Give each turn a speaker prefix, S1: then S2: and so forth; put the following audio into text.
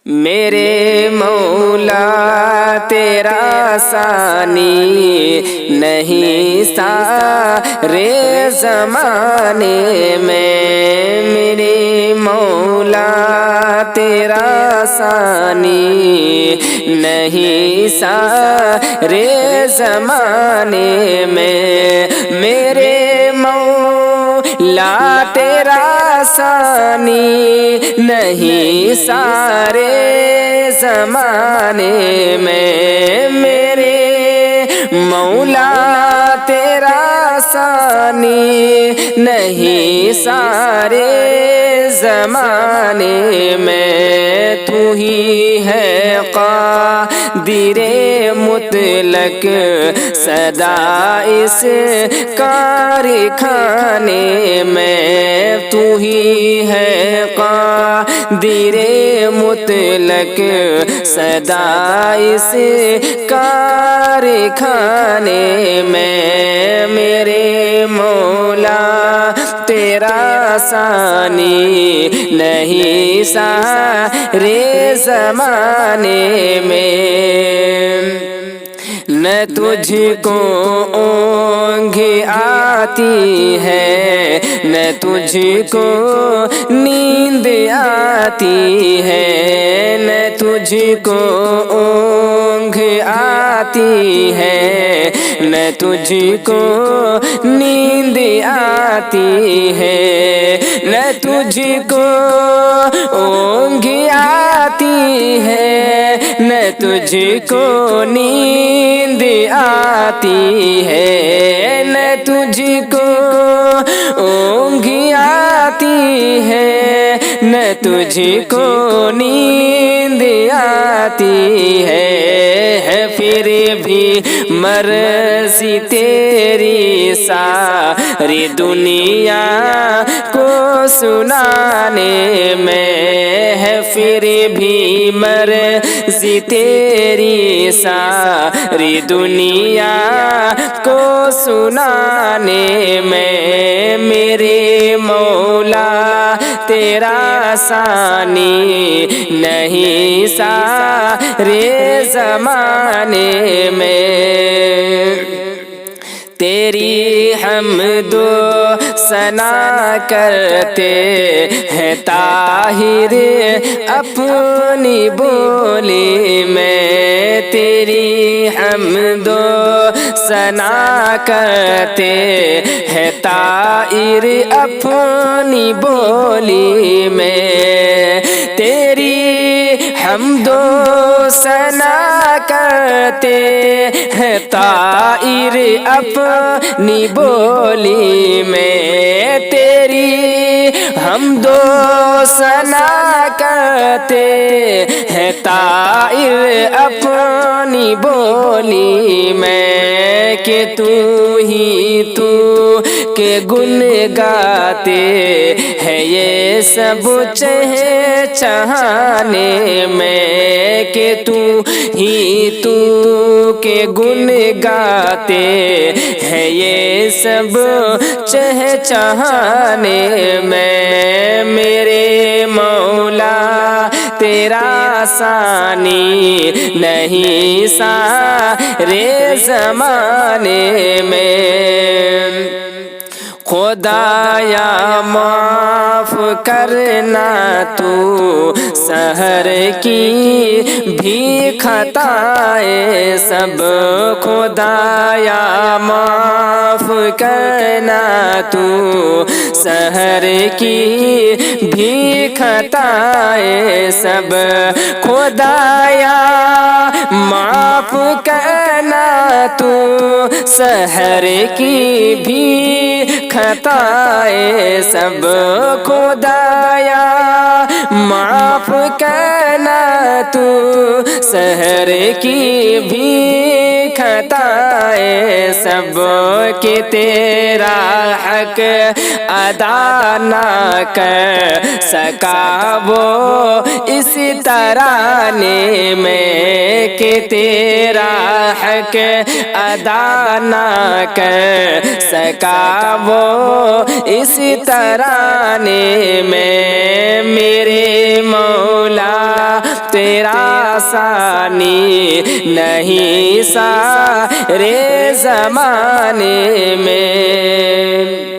S1: میرے مولا تیرا ثانی نہیں سارے زمانے میں، میرے مولا تیرا ثانی نہیں سارے زمانے میں، میرے مولا تیرا ثانی نہیں سارے زمانے میں، میرے مولا تیرا ثانی نہیں سارے زمانے میں، تو ہی ہے قادر مطلق سدا اس کارخانے میں، تو ہی ہے قادر مطلق سدا اس کارخانے میں، میرے مولا تیرا ثانی نہیں سارے زمانے میں، نہ تجھ کو اونگ آتی ہے نہ تجھ کو نیند آتی ہے، نہ تجھ کو اونگ آتی ہے نہ تجھ کو نیند آتی ہے، نہ تجھ کو اونگ آتی ہے نہ تجھ کو نیند آتی ہے، نہ تجھ کو اونگ آتی ہے نہ تجھ کو نیند آتی ہے، پھر بھی مرضی تیری ساری دنیا کو سنانے میں ہے، پھر بھی مرضی تیری ساری دنیا کو سنانے میں، میرے مولا تیرا ثانی نہیں سارے زمانے میں، تیری حمد و ثنا کرتے ہیں طاہر اپنی بولی میں، تیری حمد و ثنا کرتے ہیں طاہر اپنی بولی میں، تیری حمد و ثنا کرتے ہیں طاہر اپنی بولی میں، تیری حمد و ثنا کرتے ہیں طاہر اپنی بولی میں، کہ تو ہی تو کے گن گاتے ہیں یہ سب چہچہانے میں، کہ تو ہی تو کے گن گاتے ہیں یہ سب چہچہانے میں، میرے مولا تیرا ثانی نہیں سارے زمانے میں، خدایا معاف کرنا تو سحر کی بھی خطائیں سب، خدایا معاف کرنا تو سحر کی بھی خطائیں سب، خدایا معاف کرنا تو سحر کی بھی خطائیں سب، خدایا معاف کرنا تو سحر کی بھی خطائیں سب، کہ تیرا حق ادا نہ کر سکا وہ اس ترانے میں، کہ تیرا حق ادا نہ کر سکا وہ اس ترانے میں، میرے مولا تیرا ثانی نہیں سارے زمانے میں۔